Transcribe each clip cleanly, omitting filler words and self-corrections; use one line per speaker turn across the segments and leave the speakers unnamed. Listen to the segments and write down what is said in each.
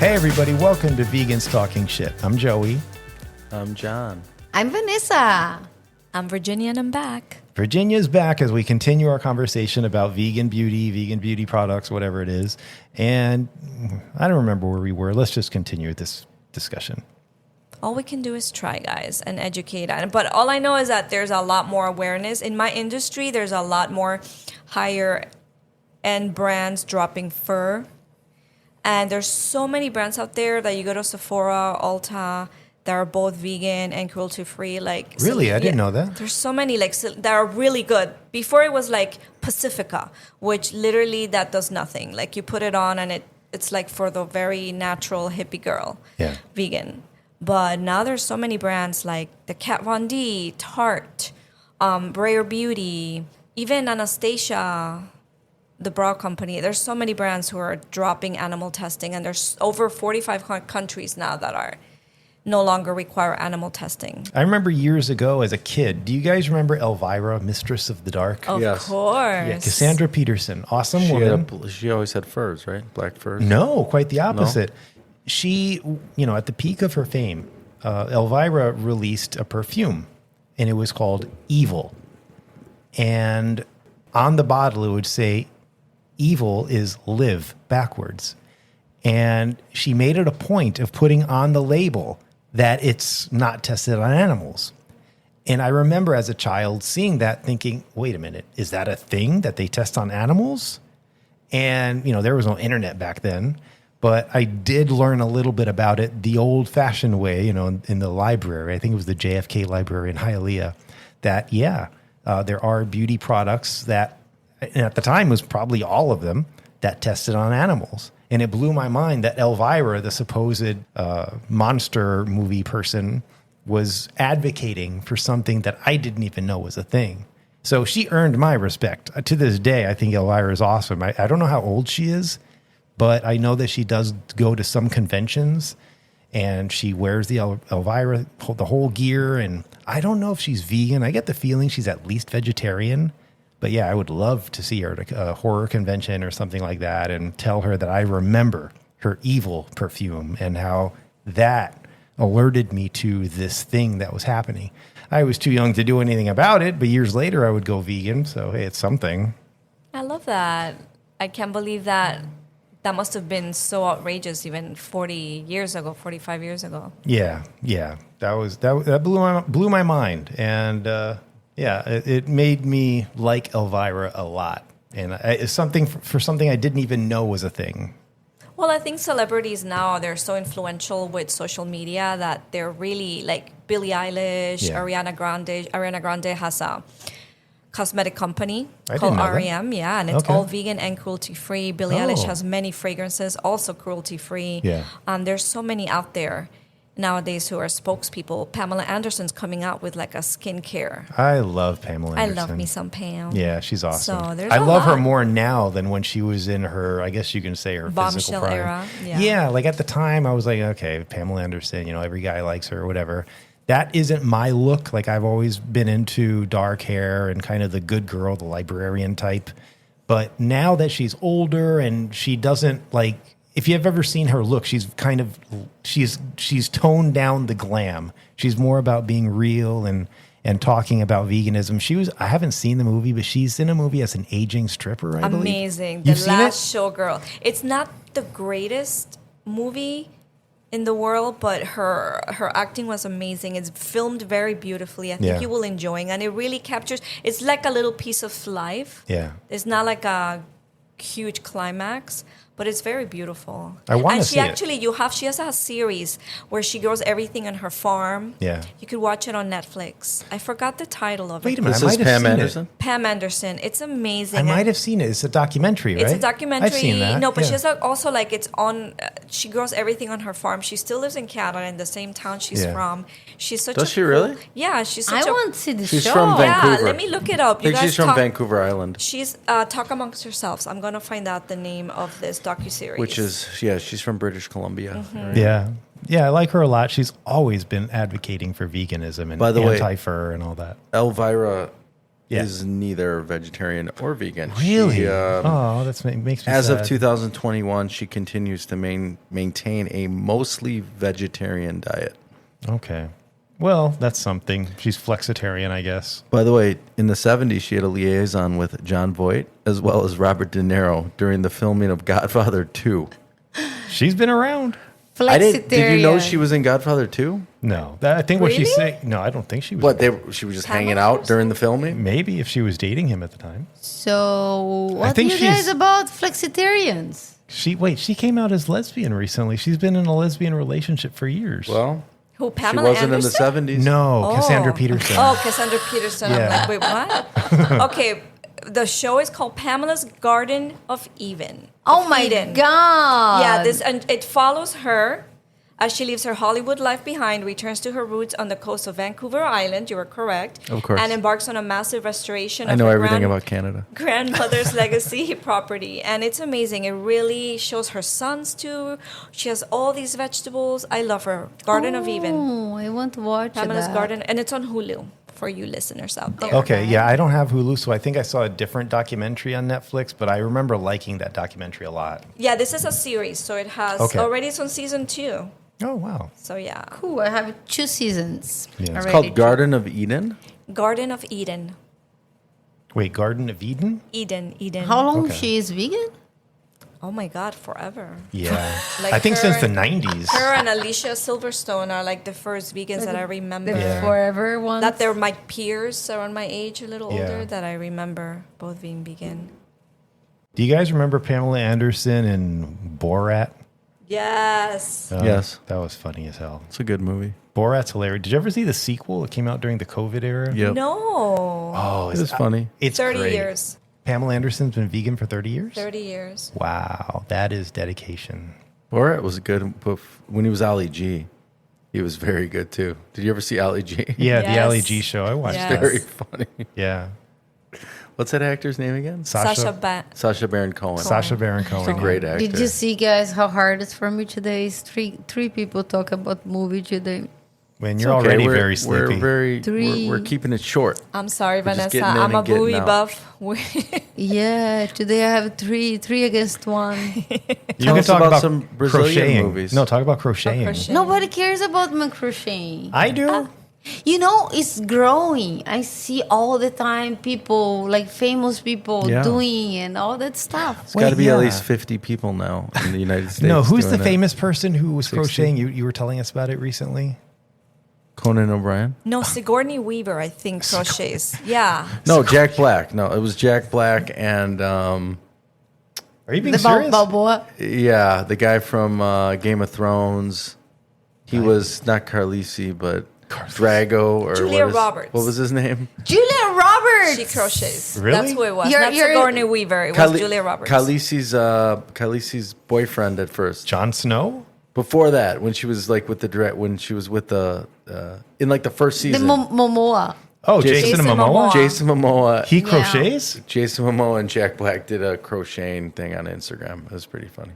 Hey everybody, welcome to Vegans Talking Shit. I'm Joey.
I'm Jon.
I'm Vanessa.
I'm Virginia and I'm back.
Virginia's back as we continue our conversation about vegan beauty products, whatever it is. And I don't remember where we were. Let's just continue with this discussion.
All we can do is try, guys, and educate. But all I know is that there's a lot more awareness. In my industry, there's a lot more higher end brands dropping fur. And there's so many brands out there that you go to Sephora, Ulta, that are both vegan and cruelty-free.
Really? I didn't know that.
There's so many that are really good. Before it was like Pacifica, which literally that does nothing. Like you put it on and it's like for the very natural hippie girl, vegan. But now there's so many brands like the Kat Von D, Tarte, Rare Beauty, even Anastasia, the bra company. There's so many brands who are dropping animal testing, and there's over 45 countries now that are no longer require animal testing.
I remember years ago as a kid. Do you guys remember Elvira, Mistress of the Dark?
Of course.
Yeah, Cassandra Peterson, awesome woman.
She always had furs, right? Black furs?
No, quite the opposite. No? She, at the peak of her fame, Elvira released a perfume, and it was called Evil. And on the bottle, it would say, evil is live backwards. And she made it a point of putting on the label that it's not tested on animals. And I remember as a child seeing that thinking, wait a minute, is that a thing that they test on animals? And, there was no internet back then, but I did learn a little bit about it the old fashioned way, in the library. I think it was the JFK library in Hialeah that, there are beauty products that, and at the time was probably all of them, that tested on animals. And it blew my mind that Elvira, the supposed monster movie person, was advocating for something that I didn't even know was a thing. So she earned my respect. To this day, I think Elvira is awesome. I don't know how old she is, but I know that she does go to some conventions and she wears the Elvira, the whole gear. And I don't know if she's vegan. I get the feeling she's at least vegetarian. But yeah, I would love to see her at a horror convention or something like that and tell her that I remember her evil perfume and how that alerted me to this thing that was happening. I was too young to do anything about it, but years later I would go vegan. So, hey, it's something.
I love that. I can't believe that must have been so outrageous even 40 years ago, 45 years ago.
Yeah. That blew my mind. And, it made me like Elvira a lot. And it's something I didn't even know was a thing.
Well, I think celebrities now, they're so influential with social media that they're really like Billie Eilish, Ariana Grande. Ariana Grande has a cosmetic company called REM. Yeah, and it's all vegan and cruelty-free. Billie Eilish has many fragrances, also cruelty-free.
Yeah.
There's so many out there nowadays who are spokespeople. Pamela Anderson's coming out with like a skincare.
I love Pamela Anderson.
I love me some Pam.
Yeah, she's awesome.
So there's
I love her more now than when she was in her, I guess you can say her
bombshell
physical prime.
era.
Yeah, like at the time I was like, okay, Pamela Anderson, every guy likes her or whatever. That isn't my look. Like I've always been into dark hair and kind of the good girl, the librarian type. But now that she's older and she doesn't like, if you've ever seen her look, she's toned down the glam. She's more about being real and talking about veganism. I haven't seen the movie, but she's in a movie as an aging stripper, I believe.
Amazing.
You've
The
seen
Last Showgirl. It's not the greatest movie in the world, but her acting was amazing. It's filmed very beautifully. I think you will enjoy it. And it really captures, it's like a little piece of life.
Yeah.
It's not like a huge climax, but it's very beautiful.
I want to see
it. She has a series where she grows everything on her farm.
Yeah.
You could watch it on Netflix. I forgot the title of it.
Wait a minute,
This
I
is
might have
Pam
seen
Anderson?
it.
Pam Anderson. It's amazing.
I might have seen it. It's a documentary, right?
It's a documentary.
I've seen that.
No, but she has also like it's on. She grows everything on her farm. She still lives in Canada in the same town she's from. She's such.
Does she really?
Yeah, she's. Such
I want to see the
She's
show.
from Vancouver.
Yeah, let me look it up.
I think she's from Vancouver Island.
She's talk amongst yourselves. I'm gonna find out the name of this docuseries.
Which is she's from British Columbia.
Mm-hmm.
Right?
Yeah, I like her a lot. She's always been advocating for veganism and
By the way,
anti-fur and all that.
Elvira is neither vegetarian or vegan.
Really?
She,
makes me
as
sad.
of 2021, she continues to maintain a mostly vegetarian diet.
Okay. Well, that's something. She's flexitarian, I guess.
By the way, in the 70s, she had a liaison with Jon Voight as well as Robert De Niro during the filming of Godfather 2.
She's been around.
Did you know she was in Godfather 2?
No. I think what she's
Really?
saying... No, I don't think she was.
What, she was just hanging out during the filming?
Maybe if she was dating him at the time.
So,
I
what do
think
you guys
she's-
about flexitarians?
She came out as lesbian recently. She's been in a lesbian relationship for years.
Well,
Who,
she
Pamela
wasn't
Anderson?
in the 70s.
No, Cassandra Peterson.
Oh, Cassandra Peterson.
Yeah.
I'm like, wait, what? Okay, the show is called Pamela's Garden of Eden.
Oh
of
my
Eden.
God.
Yeah, and it follows her as she leaves her Hollywood life behind, returns to her roots on the coast of Vancouver Island. You are correct.
Of course.
And embarks on a massive restoration
I
of
know
her
everything about Canada.
grandmother's legacy property, and it's amazing. It really shows her sons too. She has all these vegetables. I love her. Garden of Eden.
Oh, I want to watch
Pamela's
that.
Garden, and it's on Hulu for you listeners out there.
Okay, yeah, I don't have Hulu, so I think I saw a different documentary on Netflix, but I remember liking that documentary a lot.
Yeah, this is a series, so it has already it's on season 2.
Oh, wow.
So yeah,
Cool. I have 2 seasons.
Yeah. It's
It's
already.
called Garden of Eden.
Garden of Eden.
Wait, Garden of Eden?
Eden.
How long
Okay.
she is vegan?
Oh my God, forever.
Yeah.
Like
I think
her
since the
and-
90s.
Her and Alicia Silverstone are like the first vegans that I remember.
The
Yeah.
forever ones?
That they're my peers, around my age, a little
Yeah.
older, that I remember both being vegan.
Do you guys remember Pamela Anderson in Borat?
Yes.
Yes.
That was funny as hell.
It's a good movie.
Borat's hilarious. Did you ever see the sequel? It came out during the COVID era.
Yep.
No.
Oh,
It was funny.
It's
30
great.
years.
Pamela Anderson's been vegan for 30 years?
30 years.
Wow, that is dedication.
Borat was good, but when he was Ali G, he was very good too. Did you ever see Ali G?
Yeah, the
Yes.
Ali G show. I watched
Yes.
that.
Very funny.
Yeah.
What's that actor's name again?
Sasha
Baron Cohen.
Sacha Baron Cohen.
He's a great actor.
Did you see, guys, how hard it's for me today? It's three people talk about movie today.
When
It's
you're
okay.
already
We're-
very sleepy.
We're keeping it short.
I'm sorry,
We're just
Vanessa.
getting in
I'm a
and getting
buoy
out.
buff.
Yeah, today I have three against one.
You
Tell
can
us
talk
about
about
some Brazilian
crocheting.
movies.
No, talk about crocheting.
crochet.
Nobody cares about my crocheting.
I do.
You know, it's growing. I see all the time people, like famous people,
Yeah.
doing and all that stuff.
It's got to be
yeah.
at least 50 people now in the United States.
No, who's the
doing it.
famous person who was
60?
crocheting? You were telling us about it recently.
Conan O'Brien?
No, Sigourney Weaver, I think, crochets. Yeah.
No, Jack Black. No, it was Jack Black and
Are you being
The
serious?
Balboa.
yeah, the guy from Game of Thrones. He was not Carlisi, but Drago or
Julia
what is-
Roberts.
What was his name?
Julia Roberts.
She crochets.
Really?
That's who it was.
You're-
Not
you're-
Sigourney Weaver. It was
Khale-
Julia Roberts.
Khaleesi's boyfriend at first.
Jon Snow?
Before that, when she was like with the in like the first
The
season,
Momoa.
Oh,
Jason
Jason,
Momoa.
Momoa.
Jason Momoa,
He crochets?
Jason Momoa and Jack Black did a crocheting thing on Instagram. It was pretty funny.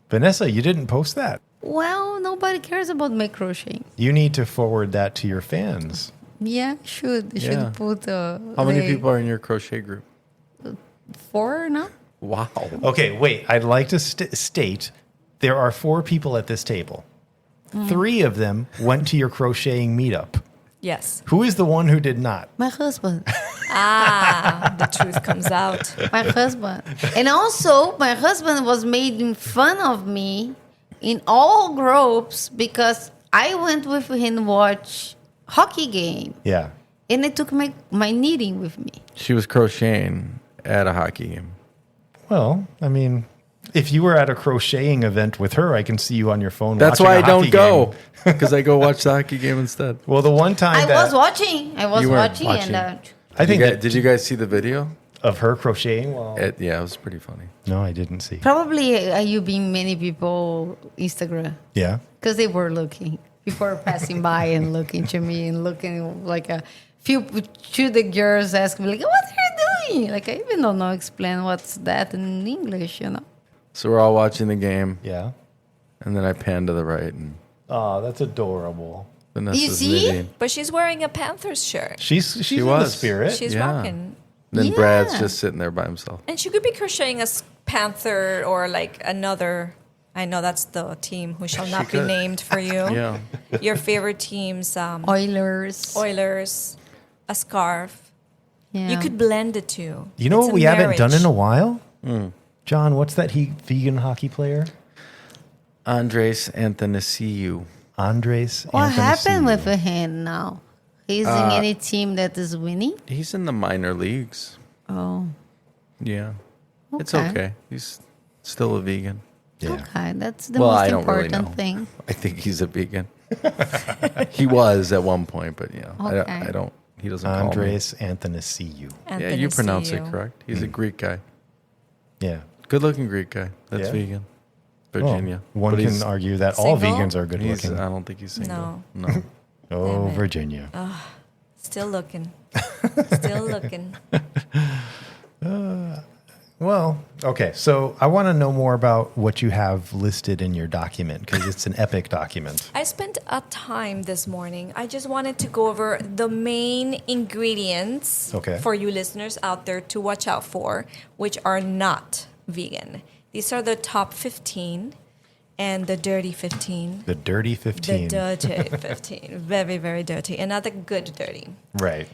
Vanessa, you didn't post that.
Well, nobody cares about my crocheting.
You need to forward that to your fans.
Yeah, should
Yeah.
put.
How many people are in your crochet group?
4 now?
Wow.
Okay, wait. I'd like to state there are 4 people at this table. 3 of them went to your crocheting meetup.
Yes.
Who is the one who did not?
My husband.
The truth comes out.
My husband. And also, my husband was making fun of me in all groups because I went with him watch hockey game.
Yeah.
And I took my knitting with me.
She was crocheting at a hockey game.
Well, I mean, if you were at a crocheting event with her, I can see you on your phone.
That's
watching
why
a
I don't
hockey
go
game.
because I go watch the hockey game instead.
Well, the one time
I
that
was watching.
You weren't
And
watching.
I think that
Did you guys see the video?
of her crocheting. Well,
Yeah, it was pretty funny.
no, I didn't see.
probably you being many people Instagram
Yeah.
because they were looking. People were passing by and looking to me and looking like a few to the girls asking me like, "What are you doing?" Like I even don't know explain what's that in English, you know.
So we're all watching the game,
Yeah.
and then I pan to the right, and
Oh, that's adorable.
Vanessa's
see?
knitting.
But she's wearing a Panthers shirt.
She's in the
was.
spirit.
She's
Yeah.
rocking.
Then Brad's just sitting there by himself.
And she could be crocheting a panther or like another. I know that's the team who shall not be named for you.
Yeah.
Your favorite teams.
Oilers.
Oilers. A scarf.
Yeah.
You could blend the two.
You know
It's
what
a
we haven't done in a while?
Mm.
John, what's that vegan hockey player?
Andres Anthonisiou.
Andres
What happened
Anthonisiou.
with him now? He's in any team that is winning?
He's in the minor leagues.
Oh.
Yeah. It's
Okay.
okay. He's still a vegan.
Yeah.
Okay, that's the
Well,
most
I don't really
important
know.
thing.
I think he's a vegan. He was at one point, but
Okay.
I don't. He doesn't call me.
Andres Anthonisiou.
Yeah, you pronounce it
Anthony
correct. He's a Greek guy.
Yeah.
Good-looking Greek guy. That's
Yeah.
vegan.
Well,
Virginia.
one
But
can
he's-
argue that all
Single?
vegans are good
he's-
looking.
I don't think he's single. No.
Oh,
Damn it.
Virginia.
Still looking. Still looking.
Well, okay. So I want to know more about what you have listed in your document because it's an epic document.
I spent a time this morning. I just wanted to go over the main ingredients
Okay.
for you listeners out there to watch out for, which are not vegan. These are the top 15 and the dirty 15.
The dirty 15.
The dirty 15. Very, very dirty. And not the good dirty.
Right.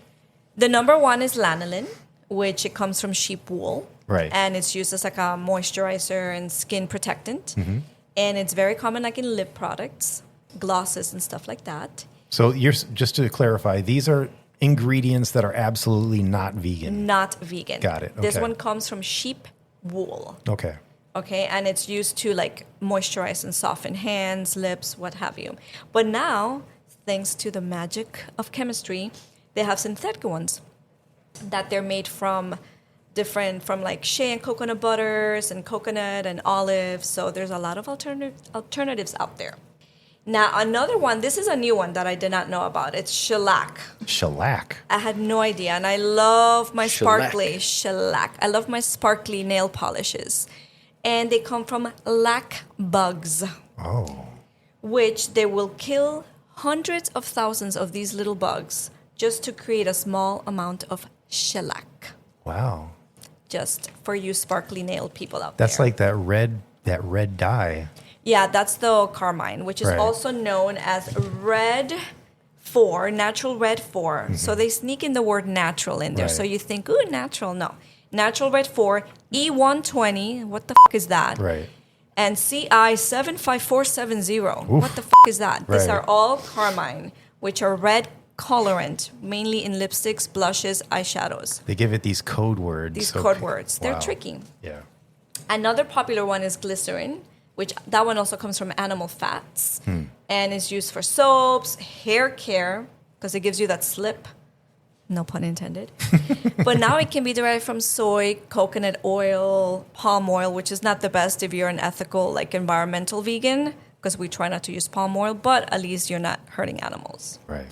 The number one is lanolin, which it comes from sheep wool.
Right.
And it's used as like a moisturizer and skin protectant.
Mm-hmm.
And it's very common like in lip products, glosses and stuff like that.
So just to clarify, these are ingredients that are absolutely not vegan.
Not vegan.
Got it.
This
Okay.
one comes from sheep wool.
Okay.
Okay, and it's used to like moisturize and soften hands, lips, what have you. But now, thanks to the magic of chemistry, they have synthetic ones that they're made from like shea and coconut butters and coconut and olives. So there's a lot of alternatives out there. Now, another one, this is a new one that I did not know about. It's shellac.
Shellac.
I had no idea, and I love my
Shellac.
shellac. I love my sparkly nail polishes. And they come from lac bugs,
Oh.
which they will kill hundreds of thousands of these little bugs just to create a small amount of shellac.
Wow.
Just for you sparkly nail people out
That's
there.
like that red dye.
Yeah, that's the carmine, which is
Right.
also known as red 4, natural red 4. So they sneak in the word natural in there.
Right.
So you think, ooh, natural. No. Natural red 4, E120, what the is that?
Right.
And CI 75470. What the is that? These
Right.
are all carmine, which are red colorant, mainly in lipsticks, blushes, eyeshadows.
They give it these code words.
These
so-
code words. They're
Wow.
tricky.
Yeah.
Another popular one is glycerin, which that one also comes from animal fats and is used for soaps, hair care, because it gives you that slip. No pun intended. But now it can be derived from soy, coconut oil, palm oil, which is not the best if you're an ethical, like environmental vegan, because we try not to use palm oil, but at least you're not hurting animals.
Right.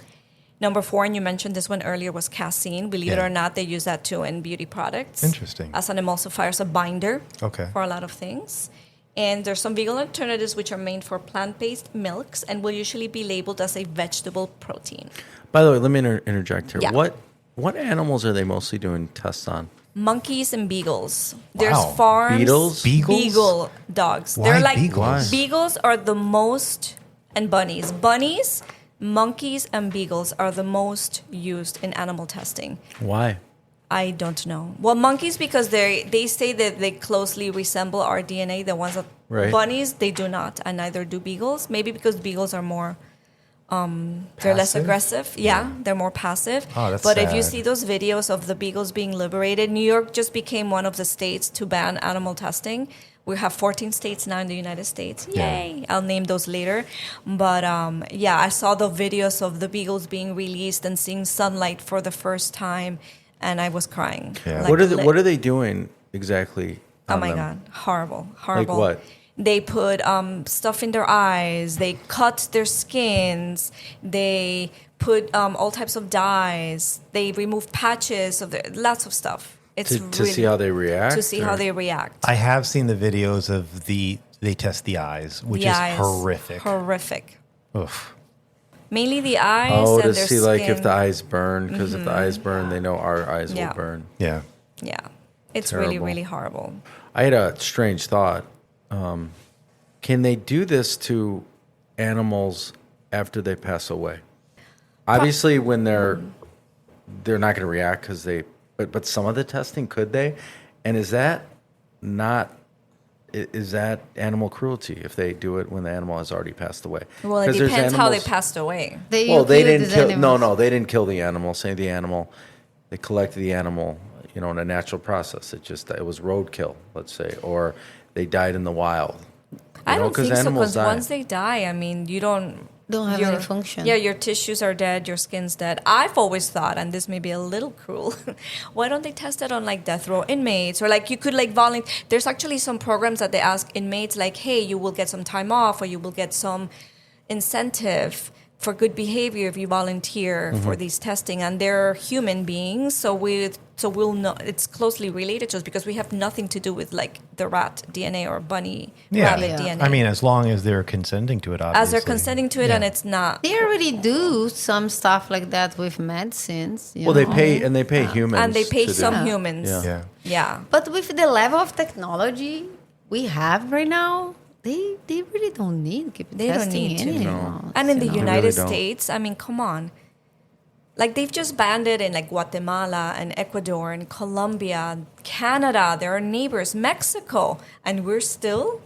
Number 4, and you mentioned this one earlier, was casein. Believe it
Yeah.
or not, they use that too in beauty products.
Interesting.
As an emulsifier, as a binder
Okay.
for a lot of things. And there's some vegan alternatives which are made for plant-based milks and will usually be labeled as a vegetable protein.
By the way, let me interject here.
Yeah.
What animals are they mostly doing tests on?
Monkeys and beagles. There's
Wow.
farms.
Beetles?
Beagles?
Beagle dogs.
Why
They're like
beagles?
beagles are the most, and bunnies. Bunnies, monkeys, and beagles are the most used in animal testing.
Why?
I don't know. Well, monkeys because they say that they closely resemble our DNA. The ones that
Right.
bunnies they do not, and neither do beagles. Maybe because beagles are more, they're less
Passive?
aggressive. Yeah, they're more passive.
Oh, that's
but if you
sad.
see those videos of the beagles being liberated, New York just became one of the states to ban animal testing. We have 14 states now in the United States. Yay! I'll name those later. But yeah, I saw the videos of the beagles being released and seeing sunlight for the first time, and I was crying.
Yeah.
Like,
What are they doing exactly?
Oh
on
my
them?
God, horrible, horrible.
what?
They put stuff in their eyes. They cut their skins. They put all types of dyes. They remove patches of lots of stuff. It's
To see how they react?
to see how
or-
they react.
I have seen the videos of they test the eyes, which
The
is
eyes,
horrific.
Horrific.
Oof.
Mainly the eyes
Oh,
and
to
their
see like if
skin.
the eyes burn, because if the eyes burn, they know our eyes
Yeah.
will burn.
Yeah.
Yeah. It's really,
Terrible.
really horrible.
I had a strange thought. Can they do this to animals after they pass away? Obviously, when they're not going to react because but some of the testing, could they? And is that animal cruelty if they do it when the animal has already passed away?
Well, it
'Cause there's
depends how they
animals-
passed away.
They didn't kill. No, they didn't kill the animal. Say the animal, they collected the animal, in a natural process. It was roadkill, let's say, or they died in the wild.
I don't think so,
animals
because
die.
once they die, I mean, you don't
Don't have any function.
Yeah, your tissues are dead, your skin's dead. I've always thought, and this may be a little cruel, why don't they test it on like death row inmates, or like you could like volunteer? There's actually some programs that they ask inmates like, hey, you will get some time off, or you will get some incentive for good behavior if you volunteer for these testing, and they're human beings, so we'll know it's closely related to us because we have nothing to do with like the rat DNA or bunny rabbit DNA.
I mean, as long as they're consenting to it, obviously.
As they're consenting to it, and it's not.
They already do some stuff like that with medicines.
Well, they pay humans,
And they pay
to do
some
it.
humans.
Yeah.
Yeah.
But with the level of technology we have right now, they really don't need to keep
They don't
testing
need to.
any
No.
animals,
And in the
you know?
United
really don't.
States, I mean, come on. Like they've just banned it in like Guatemala and Ecuador and Colombia, Canada, there are neighbors, Mexico, and we're still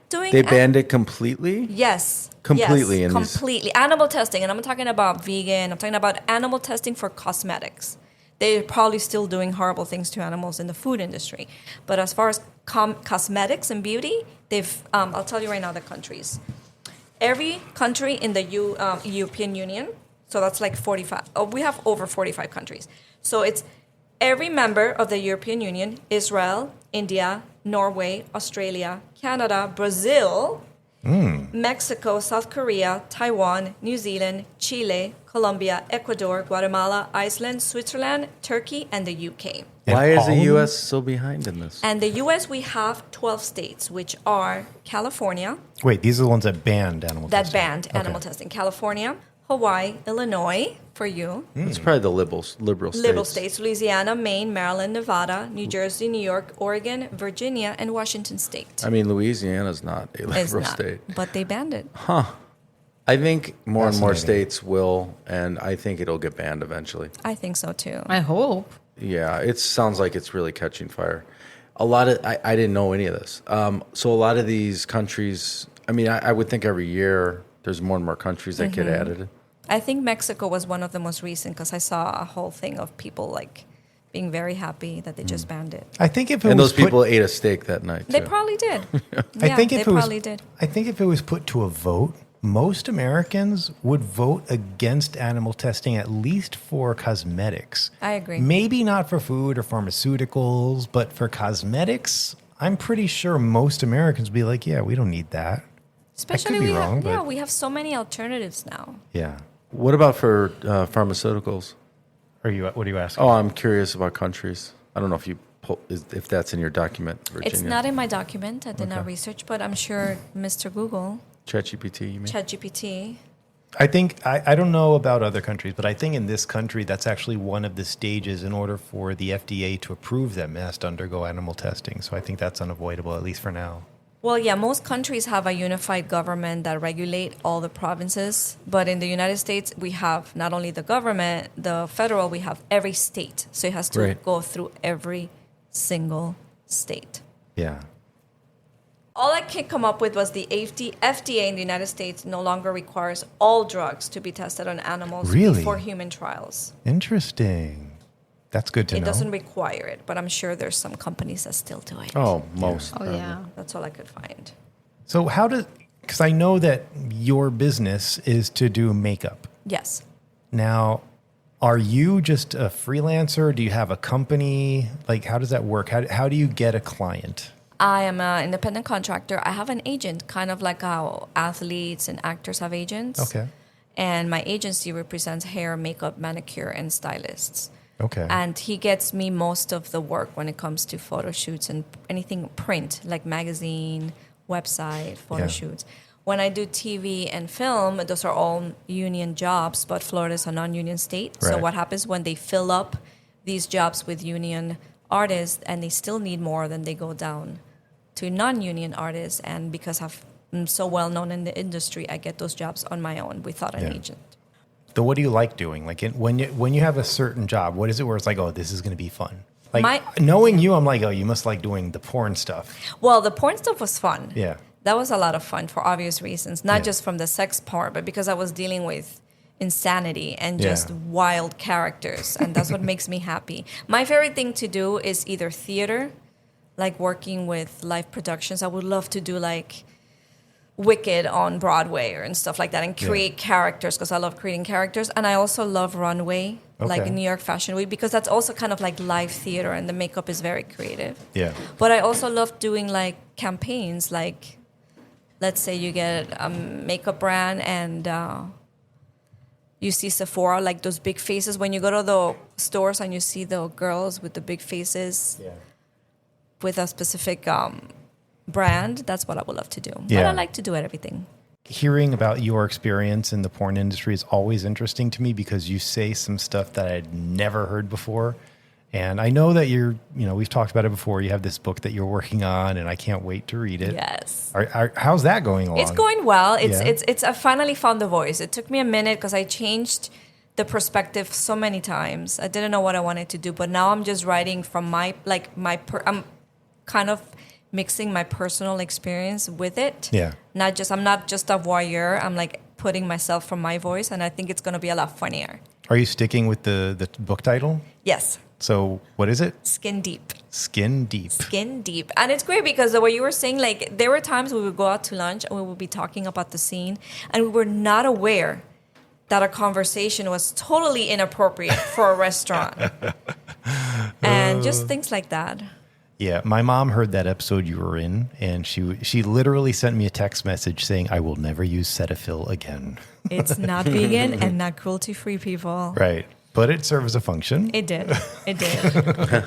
doing
They banned it completely?
Yes.
Completely
Yes,
in these-
completely. Animal testing. And I'm talking about vegan. I'm talking about animal testing for cosmetics. They're probably still doing horrible things to animals in the food industry. But as far as cosmetics and beauty, I'll tell you right now the countries. Every country in the European Union, so that's like 45. We have over 45 countries. So it's every member of the European Union, Israel, India, Norway, Australia, Canada, Brazil, Mexico, South Korea, Taiwan, New Zealand, Chile, Colombia, Ecuador, Guatemala, Iceland, Switzerland, Turkey, and the UK.
And
Why is
all
the
of them?
U.S. so behind in this?
And the US, we have 12 states, which are California,
Wait, these are the ones that banned animal
that
testing.
banned animal testing. California, Hawaii, Illinois, for you,
It's probably the liberal states.
liberal states, Louisiana, Maine, Maryland, Nevada, New Jersey, New York, Oregon, Virginia, and Washington State.
I mean, Louisiana's not a
It's
liberal
not,
state.
but they banned it.
I think more and more
Fascinating.
states will, and I think it'll get banned eventually.
I think so too.
I hope.
Yeah, it sounds like it's really catching fire. A lot of I didn't know any of this. So a lot of these countries, I mean, I would think every year there's more and more countries that get added.
I think Mexico was one of the most recent because I saw a whole thing of people like being very happy that they just banned it.
I think if it
And
was
those people ate a steak that night
They
too.
probably did.
I think if
they
it was,
probably did.
I think if it was put to a vote, most Americans would vote against animal testing, at least for cosmetics.
I agree.
Maybe not for food or pharmaceuticals, but for cosmetics, I'm pretty sure most Americans would be like, yeah, we don't need that.
Especially
be
we
wrong,
have,
but-
we have so many alternatives now.
Yeah.
What about for pharmaceuticals?
What are you asking?
Oh, I'm curious about countries. I don't know if that's in your document, Virginia.
It's not in my document. I did not research, but I'm sure Mr. Google,
ChatGPT, you mean?
ChatGPT.
I think, I don't know about other countries, but I think in this country, that's actually one of the stages in order for the FDA to approve them, it has to undergo animal testing. So I think that's unavoidable, at least for now.
Well, yeah, most countries have a unified government that regulate all the provinces. But in the United States, we have not only the government, the federal, we have every state. So it has to
Right.
go through every single state.
Yeah.
All I could come up with was the FDA in the United States no longer requires all drugs to be tested on animals
Really?
before human trials.
Interesting. That's good to
It
know.
doesn't require it, but I'm sure there's some companies that still do it.
Oh, most.
Oh, yeah.
That's all I could find.
So because I know that your business is to do makeup.
Yes.
Now, are you just a freelancer? Do you have a company? Like, how does that work? How do you get a client?
I am an independent contractor. I have an agent, kind of like how athletes and actors have agents.
Okay.
And my agency represents hair, makeup, manicure, and stylists.
Okay.
And he gets me most of the work when it comes to photo shoots and anything print, like magazine, website, photo
Yeah.
shoots. When I do TV and film, those are all union jobs, but Florida is a non-union state. So
Right.
what happens when they fill up these jobs with union artists and they still need more, then they go down to non-union artists. And because I'm so well known in the industry, I get those jobs on my own without an agent.
So what do you like doing? Like when you have a certain job, what is it where it's like, oh, this is going to be fun? Like knowing you, I'm like, oh, you must like doing the porn stuff.
Well, the porn stuff was fun.
Yeah.
That was a lot of fun for obvious reasons, not just from the sex part, but because I was dealing with insanity and just wild characters. And that's what makes me happy. My favorite thing to do is either theater, like working with live productions. I would love to do like Wicked on Broadway and stuff like that and create characters because I love creating characters. And I also love runway, like in New York Fashion Week, because that's also kind of like live theater and the makeup is very creative.
Yeah.
But I also love doing like campaigns, like let's say you get a makeup brand and you see Sephora, like those big faces. When you go to the stores and you see the girls with the big faces with a specific brand, that's what I would love to do.
Yeah.
But I like to do everything.
Hearing about your experience in the porn industry is always interesting to me because you say some stuff that I'd never heard before. And I know that we've talked about it before. You have this book that you're working on, and I can't wait to read it.
Yes.
How's that going along?
It's going well. It's I finally found the voice. It took me a minute because I changed the perspective so many times. I didn't know what I wanted to do, but now I'm just writing from I'm kind of mixing my personal experience with it.
Yeah.
I'm not just a voyeur. I'm like putting myself from my voice, and I think it's going to be a lot funnier.
Are you sticking with the book title?
Yes.
So what is it?
Skin Deep.
Skin Deep.
Skin Deep. And it's great because the way you were saying, like, there were times we would go out to lunch and we would be talking about the scene, and we were not aware that a conversation was totally inappropriate for a restaurant. And just things like that.
Yeah, my mom heard that episode you were in, and she literally sent me a text message saying, I will never use Cetaphil again.
It's not vegan and not cruelty-free, people.
Right. But it serves a function.
It did. It did.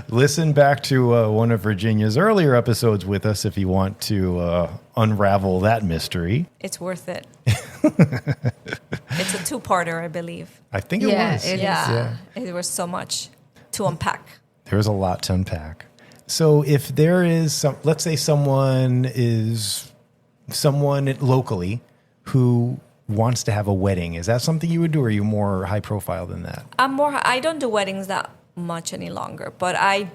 Listen back to one of Virginia's earlier episodes with us if you want to unravel that mystery.
It's worth it. It's a two-parter, I believe.
I think it was.
It was so much to unpack.
There's a lot to unpack. So if there is let's say someone locally who wants to have a wedding, is that something you would do, or are you more high profile than that?
I don't do weddings that much any longer, but I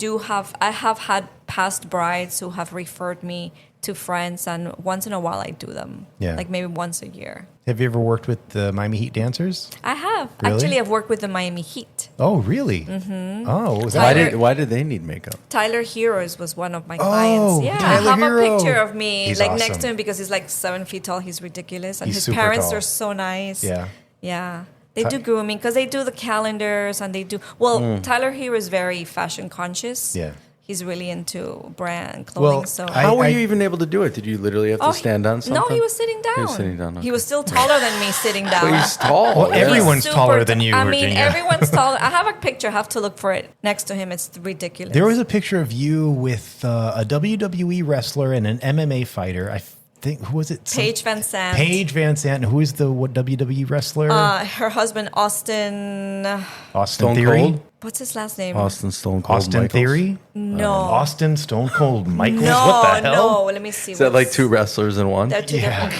have had past brides who have referred me to friends, and once in a while I do them. Yeah. Like maybe once a year.
Have you ever worked with the Miami Heat dancers?
I have.
Really?
Actually, I've worked with the Miami Heat.
Oh, really? Mm-hmm. Oh, what was
that? Why did they need makeup?
Tyler Heroes was one of my clients. Yeah,
Tyler
I have
Hero.
A picture of me
He's
like
awesome.
next to him because he's like 7 feet tall. He's ridiculous, and
He's
his
super
parents
tall.
are so nice.
Yeah.
Yeah. They do grooming because they do the calendars and they do... Well, Tyler Hero is very fashion conscious.
Yeah.
He's really into brand clothing.
How were you even able to do it? Did you literally have to stand on something?
No, he was sitting down.
He was sitting down. Okay.
He was still taller than me sitting down.
But he's tall.
Well, everyone's taller than you, Virginia.
I mean, everyone's taller. I have a picture. I have to look for it next to him. It's ridiculous.
There was a picture of you with a WWE wrestler and an MMA fighter. I think, who was it?
Paige Van Sant.
Paige Van Sant. Who is the WWE wrestler?
Her husband, Austin
Stone Theory?
Cold?
What's his last name?
Austin Stone Cold
Austin
Michaels?
Theory?
No.
Austin Stone Cold Michaels?
No,
What the hell?
no. Let me see.
Is that like two wrestlers in one?
They're two different.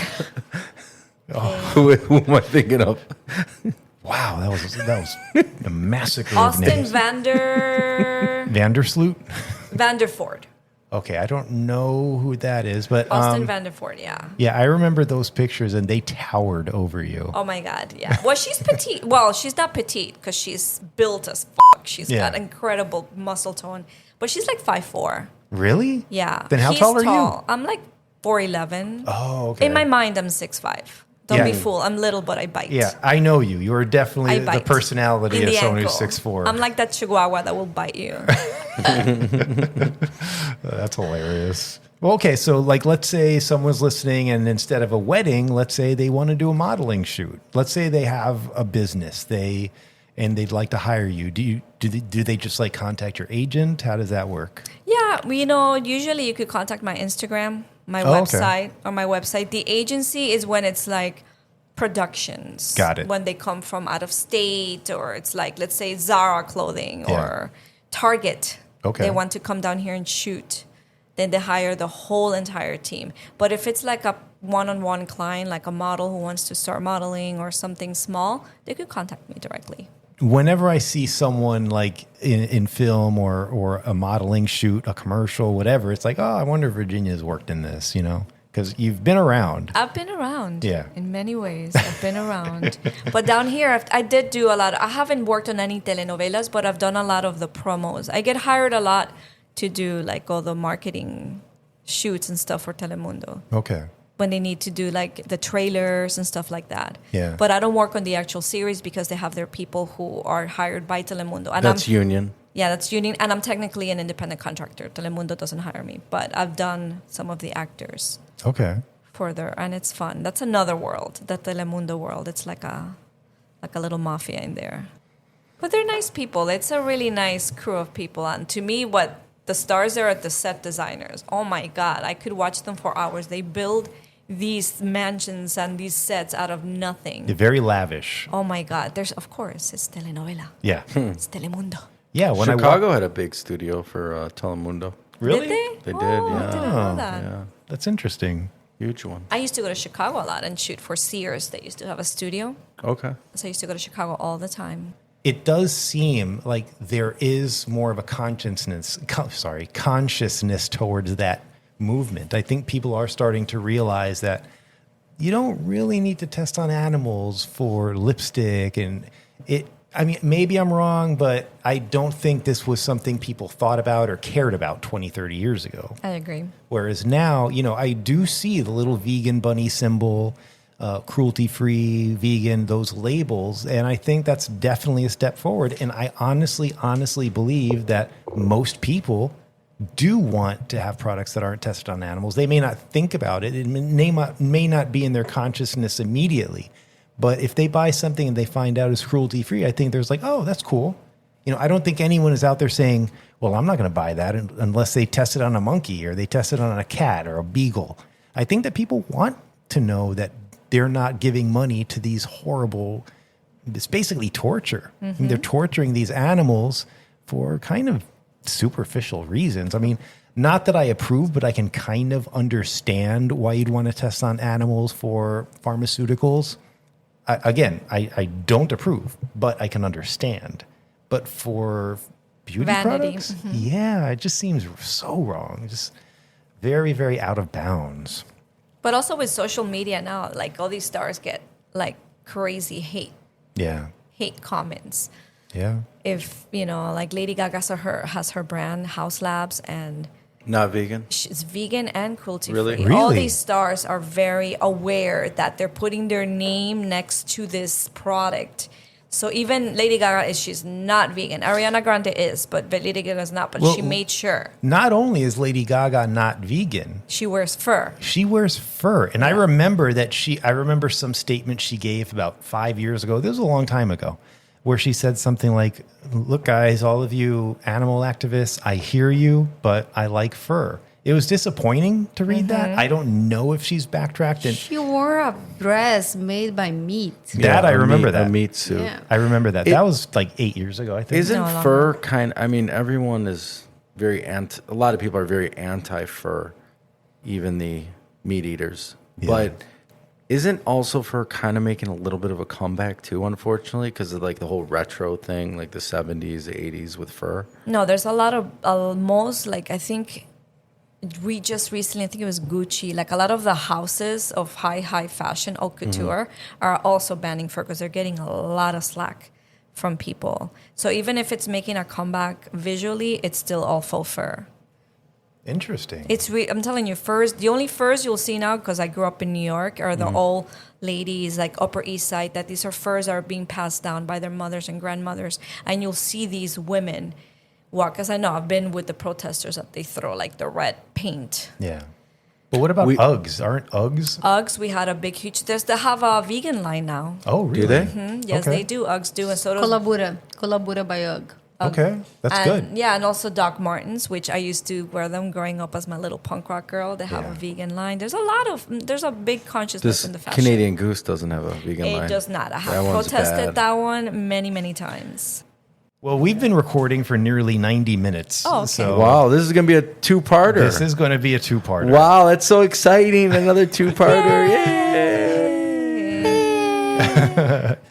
Who am I thinking of?
Wow, that was a massacre of
Austin
names. Vandersloot?
Vanderford.
Okay, I don't know who that is, but
Austin Vanderford, yeah.
Yeah, I remember those pictures, and they towered over you.
Oh my God, yeah. Well, she's petite. Well, she's not petite because she's built as fuck. She's got incredible muscle tone, but she's like 5'4".
Really?
Yeah.
Then how tall are you?
I'm like 4'11".
Oh, okay.
In my mind, I'm 6'5". Don't be fooled. I'm little, but I bite.
Yeah, I know you. You are definitely the
bite.
personality
In
of
the
someone
ankle.
who's 6'4".
I'm like that chihuahua that will bite you.
That's hilarious. Well, okay, so like let's say someone's listening and instead of a wedding, let's say they want to do a modeling shoot. Let's say they have a business and they'd like to hire you. Do they just like contact your agent? How does that work?
Yeah, usually you could contact my Instagram, my website, or my website. The agency is when it's like productions.
Got it.
When they come from out of state, or it's like, let's say Zara clothing or Target.
Okay.
They want to come down here and shoot. Then they hire the whole entire team. But if it's like a one-on-one client, like a model who wants to start modeling or something small, they could contact me directly.
Whenever I see someone like in film or a modeling shoot, a commercial, whatever, it's like, oh, I wonder if Virginia's worked in this, because you've been around.
I've been around.
Yeah.
In many ways, I've been around. But down here, I did do a lot. I haven't worked on any telenovelas, but I've done a lot of the promos. I get hired a lot to do like all the marketing shoots and stuff for Telemundo.
Okay.
When they need to do like the trailers and stuff like that.
Yeah.
But I don't work on the actual series because they have their people who are hired by Telemundo. And
That's union.
Yeah, that's union. And I'm technically an independent contractor. Telemundo doesn't hire me. But I've done some of the actors.
Okay.
And it's fun. That's another world, the Telemundo world. It's like a little mafia in there. But they're nice people. It's a really nice crew of people. And to me, what the stars there are the set designers. Oh my God, I could watch them for hours. They build these mansions and these sets out of nothing.
They're very lavish.
Oh my God. Of course, it's telenovela.
Yeah.
It's Telemundo.
Yeah. When
Chicago had a big studio for Telemundo.
Really?
Did they?
They did,
Oh,
yeah.
I didn't know that.
Yeah,
That's interesting.
huge one.
I used to go to Chicago a lot and shoot for Sears. They used to have a studio.
Okay.
So I used to go to Chicago all the time.
It does seem like there is more of a consciousness towards that movement. I think people are starting to realize that you don't really need to test on animals for lipstick. And maybe I'm wrong, but I don't think this was something people thought about or cared about 20, 30 years ago.
I agree.
Whereas now, I do see the little vegan bunny symbol, cruelty-free, vegan, those labels. And I think that's definitely a step forward. And I honestly believe that most people do want to have products that aren't tested on animals. They may not think about it. It may not be in their consciousness immediately. But if they buy something and they find out it's cruelty-free, I think there's like, oh, that's cool. I don't think anyone is out there saying, well, I'm not going to buy that unless they test it on a monkey or they test it on a cat or a beagle. I think that people want to know that they're not giving money to these horrible, it's basically torture.
Mm-hmm.
I mean, they're torturing these animals for kind of superficial reasons. I mean, not that I approve, but I can kind of understand why you'd want to test on animals for pharmaceuticals. I don't approve, but I can understand. But for beauty
Vanity.
products, yeah, it just seems so wrong. Just very, very out of bounds.
But also with social media now, like all these stars get like crazy hate comments.
Yeah.
If, like Lady Gaga has her brand, House Labs, and
Not vegan?
it's vegan and cruelty-free.
Really?
All
Really?
these stars are very aware that they're putting their name next to this product. So even Lady Gaga she's not vegan. Ariana Grande is, but Lady Gaga is not. But
Well,
she made sure.
Not only is Lady Gaga not vegan,
She wears fur.
she wears fur. And I remember I remember some statement she gave about 5 years ago. This was a long time ago, where she said something like, look, guys, all of you animal activists, I hear you, but I like fur. It was disappointing to read that. I don't know if she's backtracked. And
She wore a dress made by meat.
that I remember that.
A meat suit.
Yeah.
I remember that. That was like 8 years ago, I think.
Isn't
No,
fur everyone is very a lot of people are very anti-fur, even the meat eaters.
Yeah.
But isn't also fur kind of making a little bit of a comeback too, unfortunately, because of like the whole retro thing, like the 70s, 80s with fur?
No, there's a lot of almost like I think we just recently, I think it was Gucci, like a lot of the houses of high fashion, haute couture, are also banning fur because they're getting a lot of slack from people. So even if it's making a comeback visually, it's still all faux fur.
Interesting.
I'm telling you, furs, the only furs you'll see now, because I grew up in New York, are the old ladies, like Upper East Side, that these are furs are being passed down by their mothers and grandmothers. And you'll see these women walk, because I know I've been with the protesters that they throw like the red paint.
Yeah. But what about Uggs? Aren't Uggs?
Uggs, we had a big, huge, they have a vegan line now.
Oh, really?
Do they?
Yes,
Okay.
they do. Uggs do, and so does
Colabura by UGG.
Okay. That's
and,
good.
Yeah, and also Doc Martens, which I used to wear them growing up as my little punk rock girl. They have a vegan line. There's a big consciousness
This
in the fashion.
Canadian Goose doesn't have a vegan line.
It does not. I
That
have
one's
protested
bad.
that one many, many times.
Well, we've been recording for nearly 90 minutes.
Oh, okay.
So
Wow, this is going to be a two-parter.
this is going to be a two-parter.
Wow, that's so exciting. Another two-parter. Yay!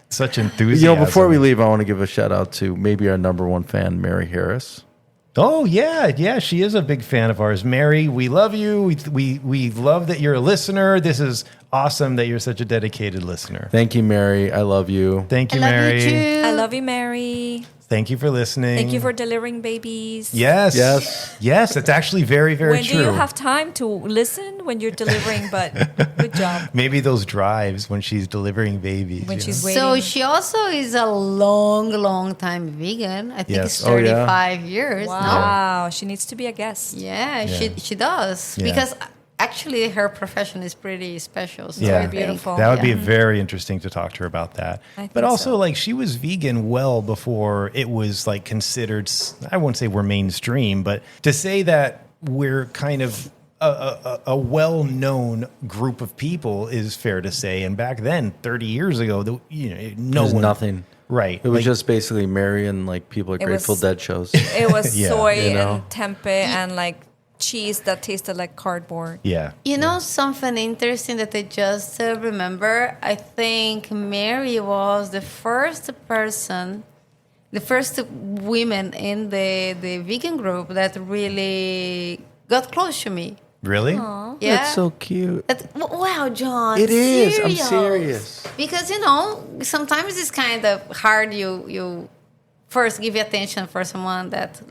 Such enthusiasm.
Before we leave, I want to give a shout out to maybe our number one fan, Mary Harris.
Oh, yeah. She is a big fan of ours. Mary, we love you. We love that you're a listener. This is awesome that you're such a dedicated listener.
Thank you, Mary. I love you.
Thank you,
I love
Mary.
you too.
I love you, Mary.
Thank you for listening.
Thank you for delivering babies.
Yes.
Yes.
Yes, it's actually very, very
When
true.
do you have time to listen when you're delivering? But good job.
Maybe those drives when she's delivering babies.
When
you
she's
know?
waiting.
So she also is a long time vegan. I think
Yes.
it's
Oh,
yeah.
35 years now.
Wow, she needs to be a guest.
Yeah,
Yeah.
she does.
Yeah.
Because actually her profession is pretty special. So
Yeah.
I think-
Beautiful.
That would be
yeah.
very interesting to talk to her about that.
I think
But also,
so.
like, she was vegan well before it was like considered. I won't say we're mainstream, but to say that we're kind of a well-known group of people is fair to say. And back then, 30 years ago, no
There's
one,
nothing.
right?
It was
Like,
just basically Mary and like people at
It
Grateful
was-
Dead shows.
It was
Yeah.
soy
You know?
and tempeh and like cheese that tasted like cardboard.
yeah.
You know something interesting that I just remember? I think Mary was the first person, the first women in the vegan group that really got close to me.
Really?
Yeah.
That's so cute.
Wow, John.
It is. I'm serious.
Because, sometimes it's kind of hard. You first give attention for someone that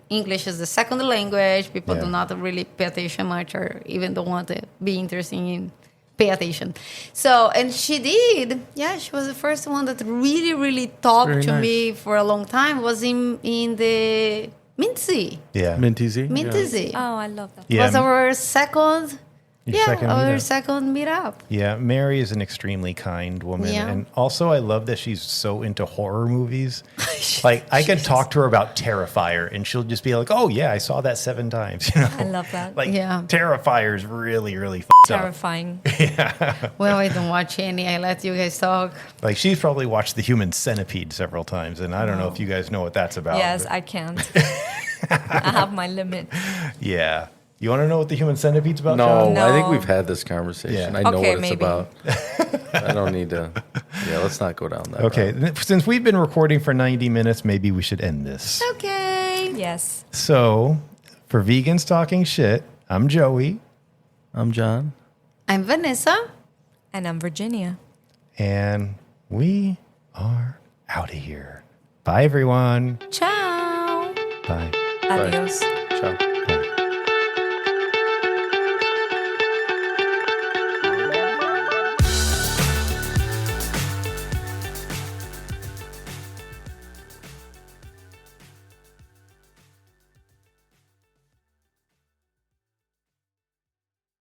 English is the second language. People
Yeah.
do not really pay attention much or even don't want to be interested in pay attention. So, and she did. Yeah, she was the first one that really, really talked
Very
to
nice.
me for a long time. Was in the Minty.
Yeah.
Minty Z?
Minty.
Oh, I love that.
Yeah.
Was our second.
Your second
our
meetup.
second meetup.
Yeah, Mary is an extremely kind woman.
Yeah.
And also, I love that she's so into horror movies. Like, I could talk to her about Terrifier, and she'll just be like, oh, yeah, I saw that 7 times.
I love that.
Like,
Yeah.
Terrifier is really, really f***ed up.
Terrifying.
Well, I don't watch any. I let you guys talk.
Like, she's probably watched The Human Centipede several times, and I don't know if you guys know what that's about.
Yes,
but-
I can't. I have my limit.
Yeah. You want to know what The Human Centipede's about,
No,
John?
I think
No.
we've had this conversation.
Yeah.
I know
Okay,
what it's
maybe.
about. I don't need to. Yeah, let's not go down that
Okay,
road.
since we've been recording for 90 minutes, maybe we should end this.
Okay.
Yes.
So, for Vegans Talking Shit, I'm Joey,
I'm John.
I'm Vanessa.
And I'm Virginia.
and we are out of here. Bye, everyone.
Ciao.
Bye.
Adios.
Ciao.